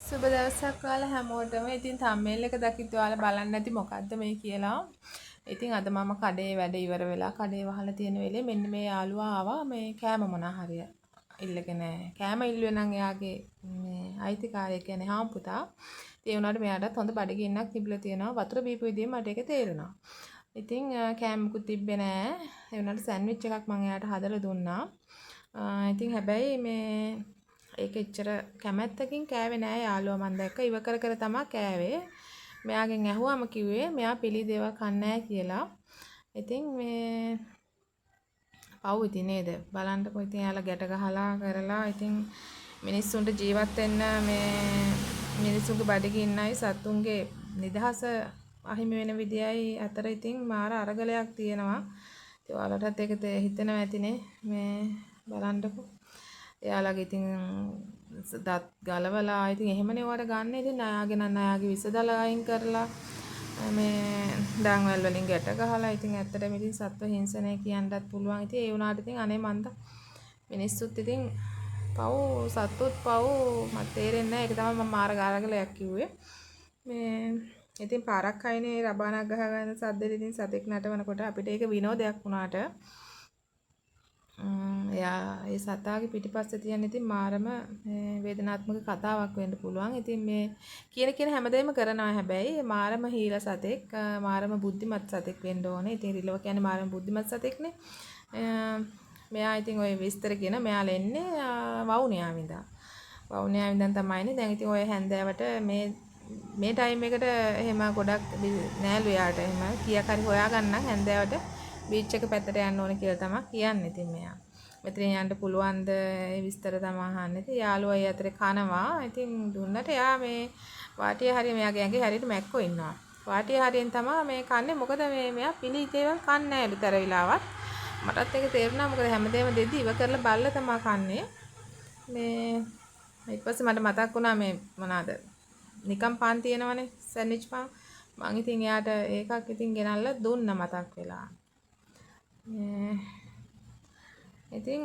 සුබ දවසක් ඔයාලා හැමෝටම. ඉතින් thumbnail එක දකිද්දි ඔයාලා බලන්න නැති මොකද්ද මේ කියලා. ඉතින් අද මම කඩේ වැඩ ඉවර වෙලා කඩේ වහලා තියෙන වෙලේ මෙන්න මේ යාළුවා ආවා මේ කෑම මොනා හරි ඉල්ලගෙන කෑම ඉල්ලුවේ නම් එයාගේ මේ අයිතිකාරය කියන්නේ හාම්පුතා. ඒ වුණාට මෙයාටත් හොඳ බඩගින්නක් තිබිලා තියෙනවා. වතුර බීපු විදිහෙන් මට ඒක තේරෙනවා. ඉතින් කෑම මුකුත් තිබ්බේ නෑ. ඒ වුණාට සෑන්ඩ්විච් එකක් මම එයාට හදලා දුන්නා. ඉතින් හැබැයි මේ ඒක එච්චර කැමැත්තකින් කෑවේ නෑ යාළුවා මම දැක්ක ඉව කර කර තමයි කෑවේ. මෙයාගෙන් ඇහුවාම කිව්වේ මෙයා පිළි දේවල් කන්නේ නෑ කියලා. ඉතින් මේ පව් ඉතින් නේද බලන්නකො ඉතින් යාළුවා ගැට ගහලා කරලා ඉතින් මිනිස්සුන්ට ජීවත් වෙන්න මේ මිනිස්සුන්ගේ බඩගින්නයි සතුන්ගේ නිදහස අහිමි වෙන විදියයි අතර ඉතින් මාර අරගලයක් තියෙනවා. ඉතින් ඔයාලටත් ඒක හිතෙනවා ඇතිනේ මේ බලන්නකො. එයාලගේ ඉතින් දත් ගලවලා ඉතින් එහෙමනේ ඔයාලට ගන්න. ඉතින් නායාගේ විසදල අයින් කරලා මේ ඩාන්වැල් වලින් ගැට ගහලා ඉතින් ඇත්තටම ඉතින් සත්ව හිංසනය කියන්නත් පුළුවන්. ඉතින් ඒ වුණාට ඉතින් අනේ මන්ද මිනිස්සුත් ඉතින් පව් සත්තුත් පව් මට තේරෙන්නේ නැහැ. ඒක තමයි මම මාර ගාරගලයක් කිව්වේ. මේ ඉතින් පාරක් අයිනේ රබානක් ගහගෙන සද්දෙට ඉතින් සතෙක් නටවනකොට අපිට ඒක විනෝදයක් වුණාට එයා ඒ සතාගේ පිටිපස්සේ තියෙන ඉතින් මාරම වේදනාත්මක කතාවක් වෙන්න පුළුවන්. ඉතින් මේ කියන හැමදේම කරනවා හැබැයි මාරම හීලා සතෙක්, මාරම බුද්ධිමත් සතෙක් වෙන්න ඕනේ. ඉතින් රිලව කියන්නේ මාරම බුද්ධිමත් සතෙක්නේ. මෙයා ඉතින් ওই විස්තර කියන මෙයාලා එන්නේ වවුනියා වින්දා. වවුනියා වින්දන් තමයිනේ. දැන් ඉතින් ඔය හැන්දෑවට මේ ටයිම් එකට එහෙම ගොඩක් නෑලු යාට එහෙම කීයක් හරි හොයාගන්න හැන්දෑවට බීච් එක පැත්තට යන්න ඕනේ කියලා තමයි කියන්නේ. ඉතින් මෙයා මෙතනින් යන්න පුළුවන්ද ඒ විස්තර තමයි අහන්නේ. ඉතින් යාළුවා ඒ අතරේ කනවා. ඉතින් දුන්නට එයා මේ වාටිය හරිය මෙයාගේ ඇඟේ හරියට මැක්කෝ ඉන්නවා. වාටිය හරියෙන් තමයි මේ කන්නේ. මොකද මෙයා පිළි දේවල් කන්නේ නෑලු තර වෙලාවක්. මටත් ඒක තේරුණා. මොකද හැමදේම දෙද්දි ඉව කරලා බල්ලා තමයි කන්නේ. මේ ඊට පස්සේ මට මතක් වුණා මේ මොනවාද නිකම් පාන් තියෙනවනේ සෑන්ඩ්විච් පාන්. මං ඉතින් එයාට ඒකක් ඉතින් ගෙනල්ලා දුන්නා මතක් වෙලා. ඉතින්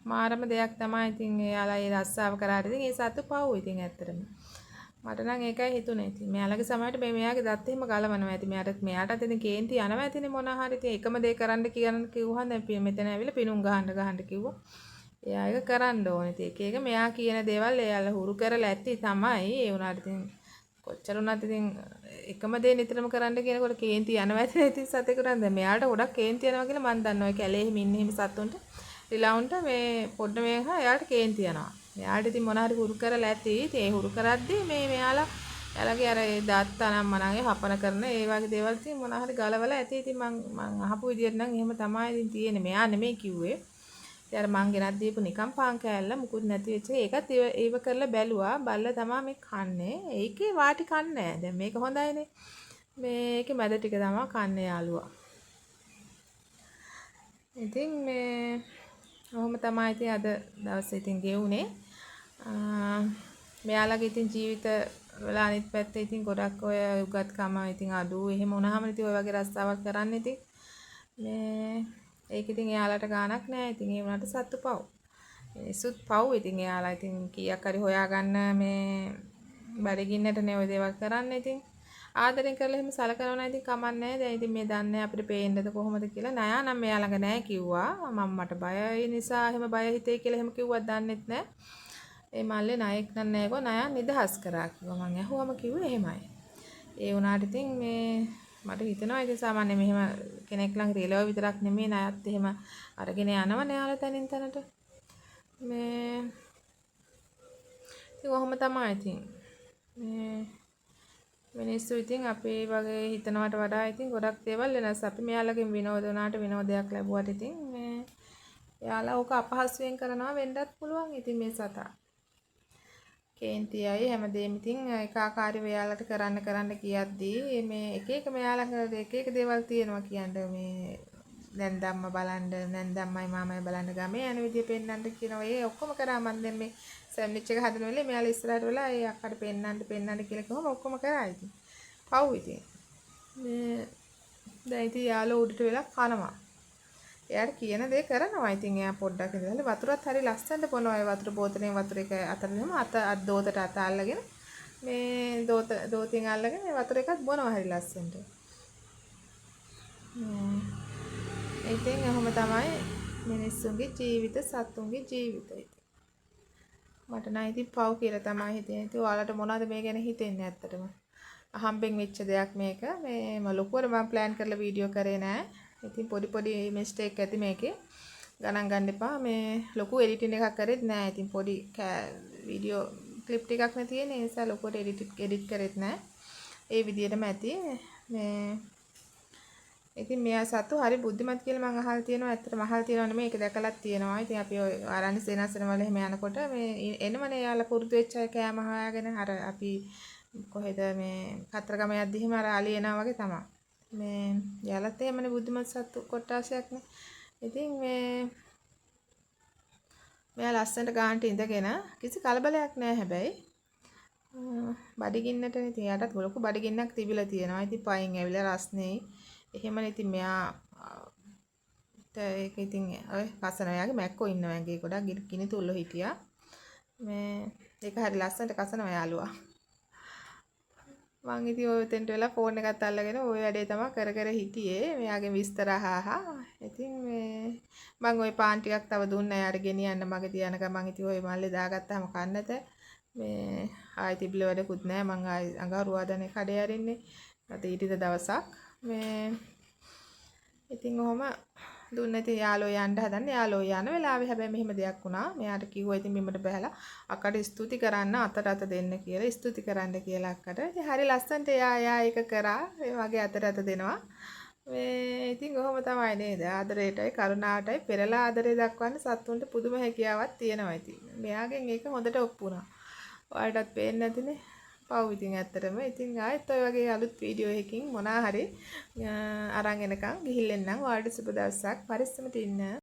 මාරම දෙයක් තමයි ඉතින් එයාලා ඒ රස්සාව කරාට ඉතින් ඒ සතු පව් ඉතින් ඇත්තටම මට නම් ඒකයි හිතුනේ. ඉතින් මෙයාලගේ සමහරට මෙයාගේ දත් එහෙම ගලවනවා ඇති. මෙයාටත් ඉතින් කේන්ති යනවා ඇතිනේ මොනවා හරි. ඉතින් එකම දේ කරන්න කිව්වහම දැන් මෙතන ඇවිල්ලා පිණුම් ගහන්න කිව්වා. එයා ඒක කරන්න ඕනේ. ඉතින් එක මෙයා කියන දේවල් එයාලා හුරු කරලා ඇති තමයි. ඒ වුණාට ඉතින් කොච්චර වුණත් ඉතින් එකම දේ නිතරම කරන්න කියනකොට කේන්ති යනවා ඇති. ඉතින් සතෙකුට දැන් මෙයාට ගොඩක් කේන්ති යනවා කියලා මම දන්නවා. ඒ කැලේ එහෙම ඉන්න එහෙම සතුන්ට රිලවුන්ට මේ පොඩ්ඩ මේක එයාට කේන්ති යනවා. එයාට ඉතින් මොන හරි හුරු කරලා ඇති. ඉතින් ඒ හුරු කරද්දී මේ එයාලගේ අර ඒ දාත් අනම් මනගේ හපන කරන ඒ වගේ දේවල් ඉතින් මොන හරි ගලවලා ඇති. ඉතින් මං අහපු විදියට නම් එහෙම තමයි ඉතින් තියෙන්නේ. මෙයා නෙමෙයි කිව්වේ. යාර මං ගෙනත් දීපු නිකම් පාන් කෑල්ල මුකුත් නැති වෙච්ච ඒකත් ඒව කරලා බැලුවා. බල්ලා තමයි මේ කන්නේ. ඒකේ වාටි කන්නේ නැහැ. දැන් මේක හොඳයිනේ. මේකේ මැද ටික තමයි කන්නේ යාළුවා. ඉතින් මේ ඔහොම තමයි ඉතින් අද දවසේ ඉතින් ගෙවුනේ. මෙයාලගේ ඉතින් ජීවිත වල අනිත් පැත්තේ ඉතින් ගොඩක් ඔය උගත්කම ඉතින් අඩු එහෙම වුණාම ඉතින් ඔය වගේ රස්සාවක් කරන්න ඉතින් මේ ඒක ඉතින් එයාලට ගාණක් නෑ. ඉතින් ඒ වුණාට සත්තු පව්. මිනිස්සුත් පව්. ඉතින් එයාලා ඉතින් කීයක් හරි හොයාගන්න මේ බඩගින්නටනේ ඔය දේවල් කරන්නේ. ඉතින් ආදරෙන් කරලා එහෙම සලකනවා නම් ඉතින් කමක් නෑ. දැන් ඉතින් මේ දන්නේ අපිට පේන්නද කොහොමද කියලා. නයා නම් මෙයා ළඟ නෑ කිව්වා. මම මට බයයි නිසා එහෙම බය හිතේ කියලා එහෙම කිව්වත් දන්නෙත් නෑ. ඒ මල්ලේ ණයෙක් නෑ කෝ නයා නිදහස් කරා කිව්වා. මං ඇහුවම කිව්වේ එහෙමයි. ඒ වුණාට ඉතින් මේ මට හිතෙනවා ඉතින් සාමාන්‍ය මෙහෙම කෙනෙක් ළඟ රිලව විතරක් නෙමෙයි ණයත් එහෙම අරගෙන යනවනේ යාළ තනින් තනට. මේ ඉතින් ඔහොම තමයි ඉතින්. මේ මිනිස්සු ඉතින් අපේ වගේ හිතනවට වඩා ඉතින් ගොඩක් දේවල් වෙනස්. අපි මෙයාලගෙන් විනෝද වුණාට විනෝදයක් ලැබුවට ඉතින් මේ එයාලා ඕක අපහසුයෙන් කරනවා වෙන්නත් පුළුවන්. ඉතින් මේ සතා කේන්තියයි හැමදේම ඉතින් ඒකාකාරීව එයාලට කරන්න කියද්දී මේ එක මෙයාලා එක දේවල් තියෙනවා කියන්නේ මේ නැන්දම්ම බලන්න නැන්දම්මයි මාමයි බලන්න ගමේ යන විදිය පෙන්නන්න කියනවා. ඒ ඔක්කොම කරා මම දැන් මේ සෑන්ඩ්විච් එක හදන වෙලේ මෙයාලා ඉස්සරහට වෙලා ඒ අක්කට පෙන්නන්න කියලා කිව්වම ඔක්කොම කරා ඉතින්. පව් ඉතින්. මේ දැන් ඉතින් යාළුවා උඩට වෙලා කනවා. එයාට කියන දේ කරනවා. ඉතින් එයා පොඩ්ඩක් ඉඳලා වතුරත් හරි ලස්සනට බොනවා. ඒ වතුර බෝතලෙන් වතුර එක අතරින්ම අත දෝතට අත අල්ලගෙන මේ දෝතින් අල්ලගෙන මේ වතුර එකත් බොනවා හරි ලස්සනට. ඉතින් එහෙම තමයි මිනිස්සුන්ගේ ජීවිත සතුන්ගේ ජීවිතය. මට නම් ඉතින් පව් කියලා තමයි හිතෙන්නේ. ඉතින් ඔයාලට මොනවද මේ ගැන හිතෙන්නේ ඇත්තටම? අහම්බෙන් වෙච්ච දෙයක් මේක. මේ ලොකුවට මම ප්ලෑන් කරලා වීඩියෝ කරේ නෑ. ඉතින් පොඩි මිස්ටේක් ඇති මේකේ. ගණන් ගන්න එපා. මේ ලොකු එඩිටින් එකක් කරෙත් නෑ. ඉතින් පොඩි වීඩියෝ ක්ලිප් ටිකක් නේ තියෙන්නේ. ඒ නිසා ලොකුවට එඩිට් කරෙත් නෑ. ඒ විදිහටම ඇති. මේ ඉතින් මෙයා සතු හරි බුද්ධිමත් කියලා මම අහලා තියෙනවා. ඇත්තටම අහලා තියෙනව නෙමෙයි ඒක දැකලත් තියෙනවා. ඉතින් අපි ඔය ආරණ්‍ය සේනාසන වල එහෙම යනකොට මේ එනමනේ යාලා පුරුදු වෙච්ච අය කෑම හොයාගෙන අර අපි කොහෙද මේ කතරගම යද්දි එහෙම අර අලි එනවා වගේ තමයි. මේ යාලත් එහෙමනේ බුද්ධිමත් සතු කොට්ටාශයක්නේ. ඉතින් මෙයා ලස්සනට ගානට ඉඳගෙන කිසි කලබලයක් නැහැ හැබැයි. බඩගින්නට ඉතින් යාටත් ලොකු බඩගින්නක් තිබිලා තියෙනවා. ඉතින් පයින් ඇවිල්ලා රස්නේ එහෙමනේ ඉතින් මෙයා ඒක ඉතින් ඔය කසන ඔයාගේ මැක්කෝ ඉන්නවා ඇඟේ ගොඩක් ගිනි තුල්ල හිටියා. මේ ඒක හරි ලස්සනට කසනවා යාළුවා. මං ඉතින් ඔය උතෙන්ට වෙලා ෆෝන් එකත් අල්ලගෙන ওই වැඩේ තමයි කර කර හිටියේ. මෙයාගේ විස්තර අහහා. ඉතින් මං ওই පාන් ටිකක් තව දුන්නා යාර ගෙනියන්න මගේ තියන ගමන් ඉතින් ওই මල්ලේ දාගත්තාම කන්නත මේ ආයි තිබිල වැඩකුත් නැහැ. මං ආයි අඟහරුවාදනේ කඩේ ඇරින්නේ. අද ඊටිද දවසක්. මේ ඉතින් ඔහම දුන්න ඉතින් යාළුවෝ යන්න හදන්නේ. යාළුවෝ යන වෙලාවේ හැබැයි මෙහෙම දෙයක් වුණා. මෙයාට කිව්වා ඉතින් බිමට බහැලා අක්කට ස්තුති කරන්න අත දෙන්න කියලා. ස්තුති කරන්න කියලා අක්කට. ඉතින් හරි ලස්සනට එයා ඒක කරා. ඒ වගේ අත දෙනවා. මේ ඉතින් ඔහම තමයි නේද? ආදරයටයි කරුණාවටයි පෙරලා ආදරය දක්වන්න සත්තුන්ට පුදුම හැකියාවක් තියෙනවා ඉතින්. මෙයාගෙන් ඒක හොඳට ඔප්පු වුණා. ඔයාලටත් පේන්නේ නැතිනේ. පව් ඉතින් ඇත්තටම ඉතින් ආයෙත් ඔය වගේ අලුත් වීඩියෝ එකකින් මොනා හරි අරන් එනකන් ගිහිල්ලා එන්නම්. ඔයාලට සුබ දවසක්. පරිස්සමට ඉන්න.